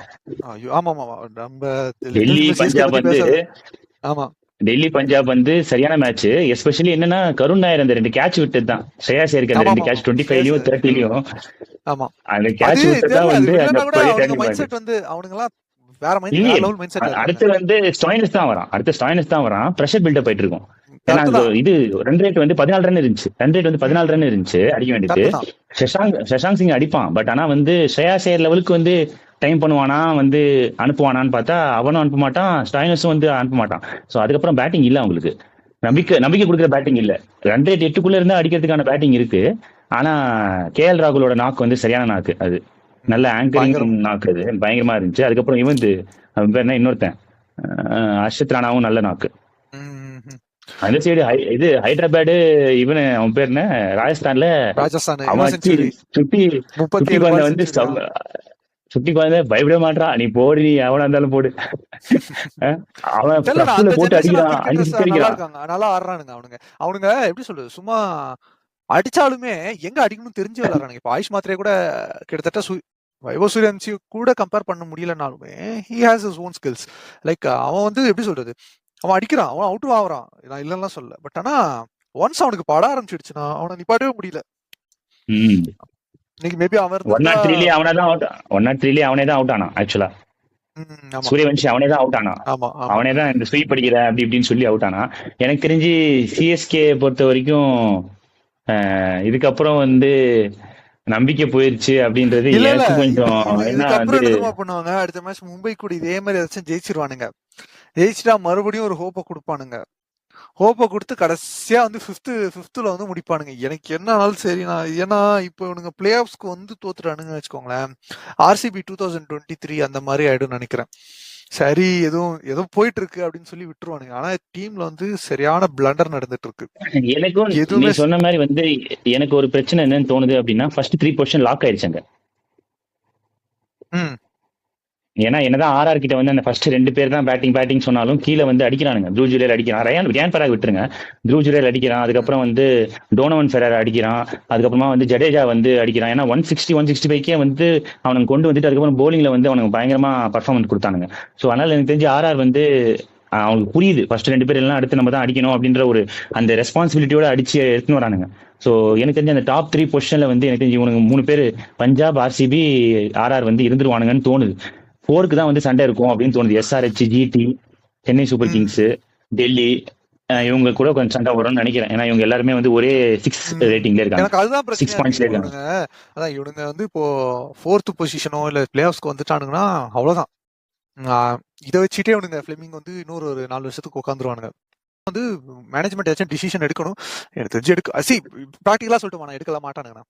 நம்ம டெல்லி பஞ்சாப் வந்து ஆமா டெல்லி பஞ்சாப் வந்து சரியான மேட்ச். எஸ்பெஷலி என்னன்னா கருண் நாயர் அந்த 2 கேட்ச் விட்டது தான். ஸ்ரேயா சேருக்கு அந்த 2 கேட்ச் 25லயும் 30லயும் ஆமா அந்த கேட்ச் விட்டதான் வந்து அந்த மைண்ட் செட் வந்து அவனுங்க எல்லாம் வேற மைண்ட் செட். அடுத்து வந்து ஸ்டாயினஸ் தான் வரான். பிரஷர் பில்டப் ஆயிட்டு இருக்கும். ஏன்னா இது ரன் ரேட் வந்து 14 ரன் இருந்துச்சு அடிக்க வேண்டியது. சஷாங்க் சிங் அடிப்பான். பட் ஆனா வந்து ஸ்ரேயா சேர் லெவலுக்கு வந்து டைம் பண்ணுவானா வந்து அனுப்புவானான்னு பார்த்தா அவனும் அனுப்ப மாட்டான், ஸ்டாயினஸும் வந்து அனுப்ப மாட்டான். ஸோ அதுக்கப்புறம் பேட்டிங் இல்ல அவங்களுக்கு. நம்பிக்கை கொடுக்குற பேட்டிங் இல்ல. ரன் ரேட் 8க்குள்ள இருந்தா அடிக்கிறதுக்கான பேட்டிங் இருக்கு. ஆனா கேஎல் ராகுலோட நாக்கு வந்து சரியான நாக்கு. அது நல்ல ஆங்கரிங் நாக்கு. அது பயங்கரமா இருந்துச்சு. அதுக்கப்புறம் இவன் அவன் பேர் என்ன இன்னொருத்தன் அர்ஷத் ராணாவும் நல்ல நாக்கு. அந்த சைடு இது ஹைதராபாடு இவனு அவன் பேர் என்ன ராஜஸ்தான் அவன் சுட்டி குழந்தை பயப்பட மாட்டான். நீ போடு, நீ எவனா இருந்தாலும் போடு. அவன் போட்டு அடிக்கிறான். நல்லா ஆடுறானுங்க அவனுங்க எப்படி சொல்றது, சும்மா அடிச்சாலுமே எங்க அடிக்கணும் தெரிஞ்சு விளையாடுறானுங்க. இப்ப ஆயுஷ் மாத்திரையே கூட கிட்டத்தட்ட வைபவ் சூரியவன்சி கூட கம்பேர் பண்ண முடியலனாலுமே he has his own skills. Like அவன் வந்து எப்படி சொல்றது, அவன் அடிக்கிறான், அவன் அவுட்டும் ஆகுறான், நான் இல்லைன்னா சொல்ல. பட் ஆனா ஒன்ஸ் அவனுக்கு பட ஆரம்பிச்சிடுச்சுன்னா அவனை நிப்பாட்டவே முடியல. இன்னைக்கு மேபி அவன் 103 அவனே தான் அவுட் ஆனான். ஆக்சுவலா சூரியவன்ஷி அவனே தான் அவுட் ஆனான். அவனே தான் இந்த ஸ்வீப் அடிக்கிற அப்படி இப்படின்னு சொல்லி அவுட் ஆனான். எனக்கு தெரிஞ்சு சிஎஸ்கே பொறுத்த வரைக்கும் இதுக்கப்புறம் வந்து நம்பிக்கை போயிருச்சு அப்படின்றது எனக்கு கொஞ்சம் பண்ணுவாங்க. அடுத்த மேட்ச் மும்பை கூட இதே மாதிரி ஏதாச்சும் ஜெயிச்சிட்டா மறுபடியும் ஒரு ஹோப்பை கொடுப்பானுங்க. ஹோப்பை கொடுத்து கடைசியா வந்து ஃபிஃப்த்ல வந்து முடிப்பானுங்க. எனக்கு என்னன்னாலும் சரி. ஏன்னா இப்போ இவனுங்க பிளே ஆஃப்ஸ்க்கு வந்து தோத்துட்டானுங்கன்னு வச்சுக்கோங்களேன். ஆர்சிபி 2023 அந்த மாதிரி ஆயிடும் நினைக்கிறேன். சரி ஏதோ போயிட்டு இருக்கு அப்படின்னு சொல்லி விட்டுருவானுங்க. ஆனா டீம்ல வந்து சரியான பிளண்டர் நடந்துட்டு இருக்கு. எனக்கும் எதுவுமே சொன்ன மாதிரி வந்து எனக்கு ஒரு பிரச்சனை என்னன்னு தோணுது அப்படின்னா ஃபர்ஸ்ட் 3 பொசிஷன் லாக் ஆயிடுச்சாங்க. ஏன்னா என்னதான் ஆர்ஆர் கிட்ட வந்து அந்த ஃபர்ஸ்ட் 2 பேர் தான் பேட்டிங் சொன்னாலும் கீழே வந்து அடிக்கிறானுங்க. த்ரூ ஜுரேல் அடிக்கிறான், ரியான் பராக் விட்டுருங்க, த்ரூ ஜுரேல் அடிக்கிறான், அதுக்கப்புறம் வந்து டோனோவன் ஃபெரர் அடிக்கிறான், அதுக்கப்புறமா வந்து ஜடேஜா வந்து அடிக்கிறான். ஏன்னா 165 வந்து அவனுக்கு கொண்டு வந்துட்டு அதுக்கப்புறம் போலிங்ல வந்து அவனுக்கு பயங்கரமா பர்ஃபார்மன்ஸ் கொடுத்தானுங்க. ஸோ அதனால எனக்கு தெரிஞ்சு ஆர்ஆர் வந்து அவங்களுக்கு புரியுது ஃபர்ஸ்ட் 2 பேர் எல்லாம் அடுத்து நம்ம தான் அடிக்கணும் அப்படின்ற ஒரு அந்த ரெஸ்பான்சிபிலிட்டியோட அடிச்சு எடுத்துன்னு வரானுங்க. ஸோ எனக்கு தெரிஞ்சு அந்த டாப் 3 பொசிஷன்ல வந்து எனக்கு தெரிஞ்சு இவனுக்கு 3 பேர் பஞ்சாப், ஆர்சிபி, ஆர்ஆர் வந்து இருந்துருவானுங்கன்னு தோணுது. 4க்கு தான் வந்து சண்டை இருக்கும் அப்படின்னு தோணுது. SRH, GT, Chennai Super Kings, Delhi இவங்க கூட கொஞ்சம் சண்டை வரும்னு நினைக்கிறேன். ஏன்னா இவங்க எல்லாருமே வந்து ஒரே 6 ரேட்டிங்ல இருக்காங்க. எனக்கு அதுதான் பிரச்சனை. அதான் இவனுங்க வந்து இப்போ 4th பொசிஷனோ இல்ல பிளே ஆஃப்ஸ்க்கு வந்துட்டானுங்கன்னா அவ்வளவுதான். இதை வச்சுட்டே அவனுங்க ஃபிளெமிங் வந்து இன்னொரு ஒரு 4 வருஷத்துக்கு உட்காந்துருவானுங்க. வந்து மேனேஜ்மெண்ட் ஏதாச்சும் டிசிஷன் எடுக்கணும். எனக்கு தெரிஞ்சு ப்ராக்டிகலா சொல்லிட்டு எடுக்கல மாட்டானுங்கண்ணா.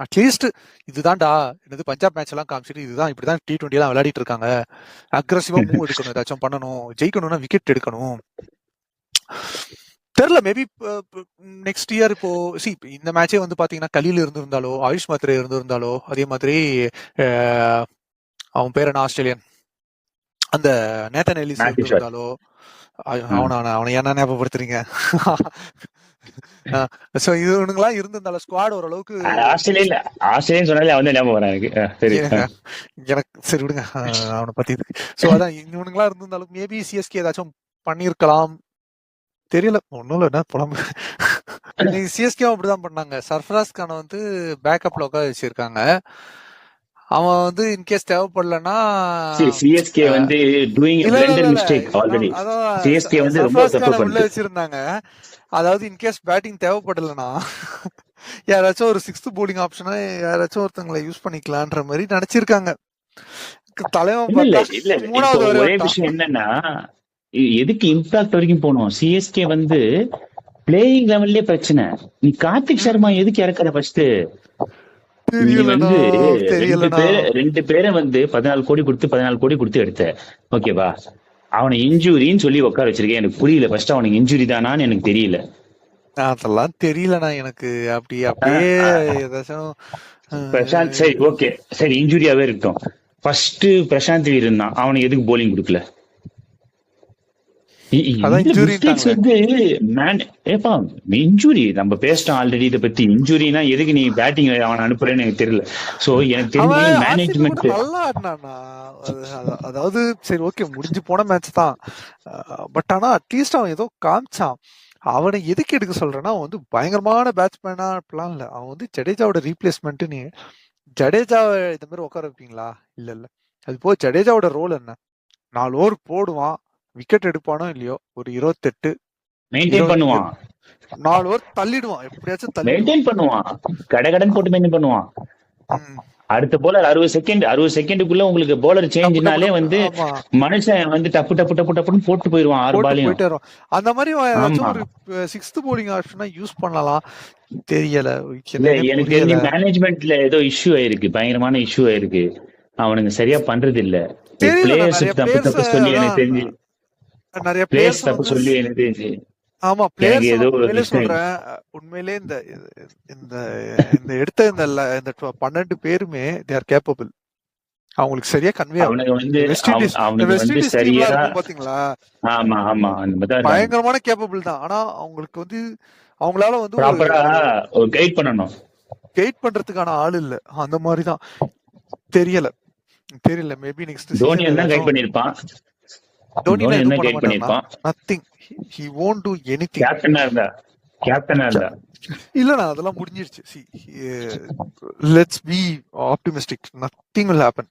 அட்லீஸ்ட் இதுதான்டா என்னது பஞ்சாப் மேட்ச் எல்லாம் காமிச்சிட்டு இதுதான் இப்படிதான் T20 எல்லாம் விளையாடிட்டு இருக்காங்க, அக்ரெசிவா மூவ் எடுக்கணும், ஏதாச்சும் பண்ணணும், ஜெயிக்கணும்னா விக்கெட் எடுக்கணும். தெரியல, மேபி நெக்ஸ்ட் இயர் இப்போ இந்த மேட்சே வந்து பாத்தீங்கன்னா கலியில் இருந்திருந்தாலோ, ஆயுஷ் மாத்ரே இருந்திருந்தாலோ, அதே மாதிரி அவன் பேர் என்ன ஆஸ்திரேலியன் அந்த நேத்தன் எல்லிஸ் இருந்திருந்தாலோ, அவனை என்ன ஞாபகப்படுத்துறீங்க? சோ இவனுங்களா இருந்திருந்தாலும் ஸ்குவாட் ஓரளவுக்கு ஆஸ்திரேலியன் சொன்னாலே அவன் ஞாபகம் வரான் எனக்கு. சரி விடுங்க அவனை பத்தி. சோ அதான் இவனுங்களா இருந்திருந்தாலும் மேபி சிஎஸ்கே ஏதாச்சும் பண்ணிருக்கலாம், தெரியல. ஒன்னும் இல்ல, என்ன புலம்பு. சிஎஸ்கே அப்படிதான் பண்ணாங்க. சர்ஃபராஸ் கான வந்து பேக்கப்ல உட்கார வச்சிருக்காங்க. அவன் வந்து இன்கேஸ் தேவைப்படலன்னா சிஎஸ்கே வந்து doing a blunder mistake already. CSK வந்து ரொம்ப தப்பு உள்ள வச்சிருந்தாங்க. அதாவது இன்கேஸ் பேட்டிங் தேவைப்படலன்னா யாராச்சும் ஒரு 6th bowling ஆப்ஷனா யாராச்சும் ஒருத்தங்களை யூஸ் பண்ணிக்கலான்ற மாதிரி நினைச்சிருக்காங்க. தலைவன் ஒரே விஷயம் என்னன்னா, எதுக்கு இம்பாக்ட் வரைக்கும் போனோம்? சிஎஸ்கே வந்து பிளேயிங் லெவல்லே பிரச்சனை. நீ கார்த்திக் சர்மா எதுக்கு இறக்குற? ஃபர்ஸ்ட் நீ வந்து 2 பேரை வந்து 14 கோடி கொடுத்து எடுத்த, ஓகேவா? அவனை இன்ஜூரின்னு சொல்லி உட்கார வச்சிருக்கேன். எனக்கு புரியல. ஃபர்ஸ்ட் அவனுக்கு இன்ஜூரி தானான்னு எனக்கு தெரியல. அதெல்லாம் தெரியலண்ணா எனக்கு. அப்படியே ஏதாச்சும் பிரசாந்த் சரி ஓகே சரி இன்ஜூரியாவே இருக்கட்டும். ஃபர்ஸ்ட் பிரசாந்த் இருந்தான், அவனுக்கு எதுக்கு போலிங் கொடுக்கல? இன்ஜூரி நம்ம பேசிட்டோம் ஆல்ரெடி இதை பத்தி. இன்ஜூரினா எதுக்கு நீ பேட்டிங் அவன் அனுப்புறேன்னு எனக்கு தெரியல. சோ எனக்கு தெரிஞ்ச மேனேஜ்மெண்ட் நல்லா ஆடினானா. அதாவது சரி ஓகே முடிஞ்சு போன மேட்ச் தான், பட் ஆனா அட்லீஸ்ட் அவன் ஏதோ காமிச்சான். அவனை எதுக்கு எடுக்க சொல்றேன்னா, அவன் வந்து பயங்கரமான பேட்ஸ்மேனா அப்படிலாம் இல்ல. அவன் வந்து ஜடேஜாவோட ரீப்ளேஸ்மெண்ட். நீ ஜடேஜாவை இந்த மாதிரி உட்கார வைப்பீங்களா? இல்ல. அது போய் ஜடேஜாவோட ரோல் என்ன? 4 ஓவர் போடுவான், விக்கெட் எடுப்பானோ இல்லையோ, ஒரு 28 மெயின்டைன் பண்ணுவான், 4 ஓவர் தள்ளிடுவான், எப்படியாச்சும் மெயின்டைன் பண்ணுவான், கடகடன் போட்டு மெயின்டைன் பண்ணுவான். அடுத்த போலர் 60 செகண்டுக்குள்ள உங்களுக்கு போலர் சேஞ்ச்னாலே வந்து மனுஷன் வந்து டப்புன்னு போட்டு போயிருவான் 6 பாலையும். அந்த மாதிரி ஒரு 6th bowling ஆப்ஷனா யூஸ் பண்ணலாம். தெரியல, எனக்கு தெரிஞ்ச மேனேஜ்மெண்ட்ல ஏதோ இஷ்யூ ஆயிருக்கு, பயங்கரமான இஷ்யூ ஆயிருக்கு. அவனுங்க சரியா பண்றது இல்ல. பிளேயர்ஸ் தப்பு சொல்லி எனக்கு தெரிஞ்சு நிறைய பிளேயர்ஸ் தப்பு சொல்லி எனக்கு தெரிஞ்சு. ஆமா, பிளேயர்ஸ் சொல்றேன் உண்மையிலே. இந்த இந்த எடுத்த இந்த 12 பேருமே தே ஆர் கேப்பபிள். அவங்களுக்கு சரியா கன்வே பாத்தீங்களா? பயங்கரமான கேப்பபிள் தான். ஆனா அவங்களுக்கு வந்து அவங்களால வந்து கைட் பண்ணணும், கைட் பண்றதுக்கான ஆள் இல்ல. அந்த மாதிரிதான். தெரியல மேபி நெக்ஸ்ட் தோனி தான் கைட் பண்ணிருப்பான். தோனி என்ன கைட் பண்ணிருப்பான்? Nothing. he won't do anything. கேப்டனா இருந்தா இல்லனா அதெல்லாம் முடிஞ்சிருச்சு. Let's be optimistic. Nothing will happen.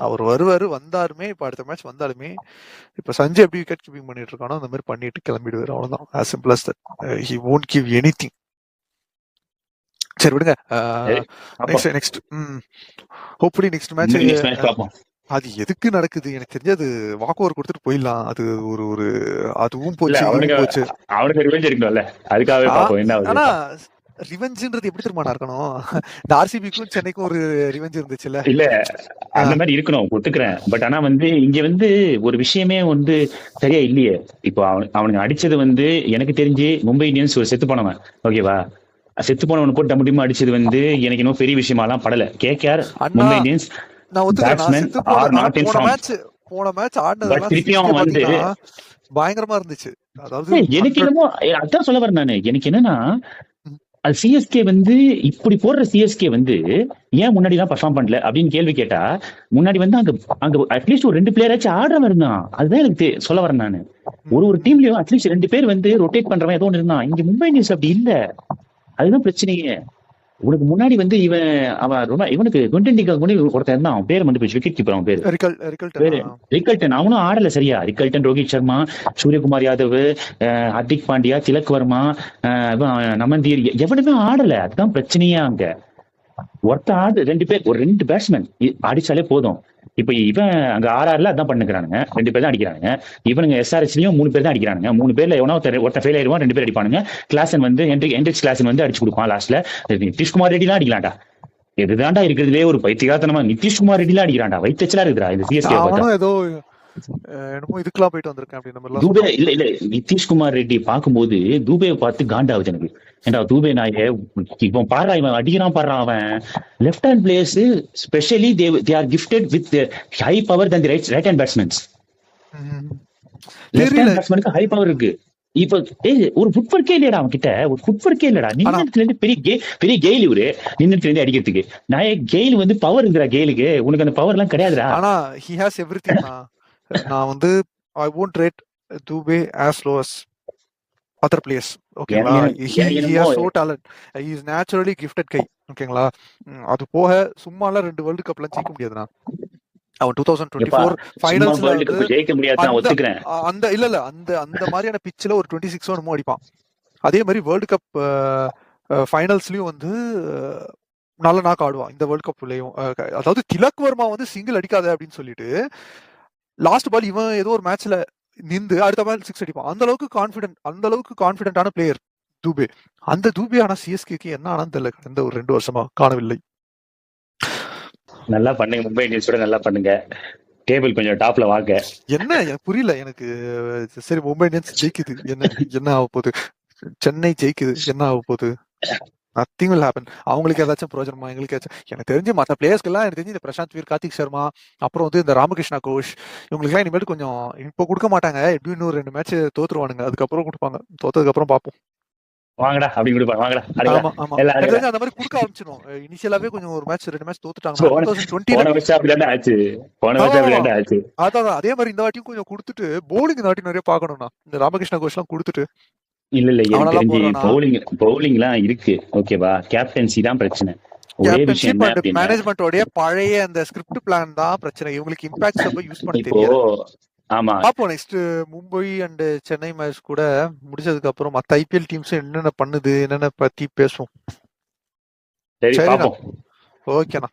அவர் வந்தாருமே, இப்ப அடுத்த மேட்ச் வந்தாலுமே, இப்ப சஞ்சய் எப்படி விக்கெட் கீப்பிங் பண்ணிட்டு இருக்கானோ அந்த மாதிரி பண்ணிட்டு கிளம்பிடுவாரு. அவ்வளவுதான். as simple as that. he won't give anything. சரி விடுங்க. நெக்ஸ்ட் ஹோப்ஃபுல்லி நெக்ஸ்ட் மேட்ச் பாப்போம். அது எதுக்கு நடக்குது எனக்கு தெரிஞ்சு. அது வாக் ஓவர் கொடுத்துட்டு போயிடலாம். அது ஒரு அதுவும் போச்சு. அவனுக்கு ரிவெஞ்ச் இருக்கும்ல, அதுக்காகவே பாப்போம் என்ன ஆகுது. ஆனா ரிவெஞ்ச்ன்றது எப்படி திரும்ப இருக்கணும்? இந்த ஆர்சிபிக்கும் சென்னைக்கும் ஒரு ரிவெஞ்ச் இருந்துச்சுல்ல. இல்ல அந்த மாதிரி இருக்கணும், ஒத்துக்கிறேன். பட் ஆனா வந்து இங்க வந்து ஒரு விஷயமே வந்து சரியா இல்லையே. இப்போ அவனுக்கு அடிச்சது வந்து எனக்கு தெரிஞ்சு மும்பை இந்தியன்ஸ் ஒரு செத்து போனவன், ஓகேவா? செத்து போனவன் போட்டு டம்மு அடிச்சது வந்து எனக்கு இன்னும் பெரிய விஷயமா எல்லாம் படல. கேகேஆர் மும்பை இந்தியன்ஸ் பயங்கரமா இருந்துச்சு. அதாவது எனக்கு என்னமோ அதான் சொல்ல வரேன் நானு. எனக்கு என்னன்னா, அது சிஎஸ்கே வந்து இப்படி போடுற சிஎஸ்கே வந்து ஏன் முன்னாடி எல்லாம் பர்ஃபார்ம் பண்ணல அப்படின்னு கேள்வி கேட்டா, முன்னாடி வந்து அங்க அட்லீஸ்ட் ஒரு 2 பிளேயராச்சும் ஆடுறவன் இருந்தான். அதுதான் எனக்கு சொல்ல வரேன் நானு. ஒரு டீம்லயும் அட்லீஸ்ட் 2 பேர் வந்து ரொட்டேட் பண்றவன் ஏதோ ஒன்று இருந்தான். இங்க மும்பை இந்தியன்ஸ் அப்படி இல்ல. அதுதான் பிரச்சனையே. உனக்கு முன்னாடி வந்து இவனுக்கு ஒருத்தன் இருந்தான், அவன் பேர் வந்து விக்கெட் கீப்பர், அவன் பேரு ரிக்கல்டன். அவனும் ஆடல சரியா. ரிக்கல்டன், ரோஹித் சர்மா, சூரியகுமார் யாதவ், ஹர்திக் பாண்டியா, திலக் வர்மா, நமந்தீர் எவனுமே ஆடல. அதுதான் பிரச்சனையே. அங்க ஒருத்த 2 பேர், ஒரு 2 பேட்ஸ்மேன் அடிச்சாலே போதும். இப்ப இவன் அங்க ஆர்ஆர்ல அதான் பண்ணுக்கிறானுங்க, 2 பேர் தான் அடிக்கிறானுங்க. இவனுங்க எஸ்ஆர்எச்லயும் 3 பேர் தான் அடிக்கிறானுங்க. 3 பேர்ல எவனோ ஒருத்தன் ஃபெயில் ஆயிடுவான், 2 பேர் அடிப்பானுங்க. கிளாசன் வந்து ஹென்ரிக்ஸ் கிளாசன் வந்து அடிச்சு கொடுப்பான் லாஸ்ட்ல. நிதிஷ்குமார் ரெட்டி தான் அடிக்கலாம்டா. இதுதான்டா இருக்கிறதுலே ஒரு பைத்தியகாரத்தனமா நிதிஷ்குமார் ரெட்டிலாம் அடிக்கிறான்டா. வயிற்றுச்சலா இருக்குடா இந்த சிஎஸ்கே பார்த்தா. அவனும் ஏதோ என்னமோ இதுக்கெல்லாம் போயிட்டு வந்திருக்கேன் அப்படின்னு நம்ம எல்லாம் தூபே சொல்றோம். இல்ல நிதிஷ்குமார் ரெட்டி பார்க்கும்போது தூபே பார்த்து காண்டாவுது எனக்கு. ஏன்டா தூபே நாயே, இவன் பாடுறா, இவன் அடிக்கிறான் பாடுறான். அவன் left hand players specially they are gifted with high power than the right hand batsmans. Left hand பேட்ஸ்மேனுக்கு ஹை பவர் இருக்கு. இப்ப ஒரு ஃபுட்வொர்க்கே இல்லடா அவன் கிட்ட, ஒரு ஃபுட்வொர்க்கே இல்லடா. நின்னத்துல இருந்து பெரிய கெயில் இவரு நின்னத்துல இருந்து அடிக்கிறதுக்கு. நான் கெயில் வந்து பவர் இருக்குடா கெயிலுக்கு, உனக்கு அந்த பவர் எல்லாம் கிடையாதுடா. ஆனா he has everything. நான் வந்து I won't rate Dubé as low as other players. ஓகேங்களா? he has so talent. He is naturally gifted guy. ஓகேங்களா? அது போக சும்மாலாம் 2 வேர்ல்ட் கப்லாம் ஜெயிக்க முடியாதுண்ணா. அவன் 2024 ஃபைனல்ஸ்ல ஜெயிக்க முடியாதுன்னு ஒத்துக்கிறேன். அந்த இல்ல அந்த மாதிரியான பிட்ச்ல ஒரு 26 என்னமோ அடிப்பான். அதே மாதிரி வேர்ல்ட் கப் ஃபைனல்ஸ்லயும் வந்து நல்ல நாக் ஆடுவான். இந்த வேர்ல்ட் கப்லயும் அதாவது திலக் வர்மா வந்து சிங்கிள் அடிக்காத அப்படின்னு சொல்லிட்டு லாஸ்ட் பால் இவன் ஏதோ ஒரு மேட்ச்ல நின்று அடுத்த பால் 6 அடிப்பான். அந்த அளவுக்கு கான்பிடென்டான பிளேயர் தூபே. அந்த தூபே ஆனா சிஎஸ்கேக்கு என்ன ஆனான்னு தெரியல, கடந்த ஒரு 2 வருஷமா காணவில்லை. நல்லா பண்ணுங்க, மும்பை இந்தியன்ஸோட நல்லா பண்ணுங்க, டேபிள் கொஞ்சம் டாப்ல வாங்க. என்ன எனக்கு புரியல எனக்கு. சரி, மும்பை இந்தியன்ஸ் ஜெயிக்குது, என்ன ஆக போகுது? சென்னை ஜெயிக்குது, என்ன ஆக போகுது? Nothing will happen. அவங்களுக்கு ஏதாச்சும் பிரோஜனமா? எங்களுக்கு எனக்கு தெரிஞ்சு மற்ற பிளேயர்ஸ்க்கு எல்லாம் எனக்கு தெரிஞ்சு இந்த பிரசாந்த் வீர், கார்த்திக் சர்மா, அப்புறம் வந்து இந்த ராமகிருஷ்ணா கோஷ், இவங்களுக்கு எல்லாம் இனிமேல் கொஞ்சம் இப்போ கொடுக்க மாட்டாங்க. எப்படி இன்னும் 2 மேட்ச் தோத்துருவானுங்க, அதுக்கப்புறம் கொடுப்பாங்க. தோத்ததுக்கு அப்புறம் பார்ப்போம். வாங்கடா அப்படி கொடுப்பாங்க, வாங்கடா. ஆமா ஆமா, அந்த மாதிரி கொடுக்க ஆரம்பிச்சிடும். இனிஷியலாவே கொஞ்சம் ஒரு மேட்ச் 2 மேட்ச் தோத்துட்டாங்க. அதான் அதே மாதிரி இந்த வாட்டியும் கொஞ்சம் கொடுத்துட்டு பவுலிங் இந்த வாட்டி நிறைய பாக்கணும்னா, இந்த ராமகிருஷ்ணா கோஷ் எல்லாம் கொடுத்துட்டு. இல்ல பவுலிங்லாம் இருக்கு, ஓகேவா? கேப்டன்சி தான் பிரச்சனை. மேனேஜ்மெண்டோட பழைய அந்த ஸ்கிரிப்ட் பிளான் தான் பிரச்சனை. இவங்களுக்கு இம்பாக்ட் ரொம்ப யூஸ் பண்ண தெரியாது. ஆமா, பாப்போம் next Mumbai and Chennai match கூட முடிச்சதுக்கு அப்புறம் மத்த ஐபிஎல் டீம்ஸ் என்னென்ன பண்ணுது என்னென்ன பத்தி பேசுவோம். சரி, பாப்போம். ஓகேண்ணா.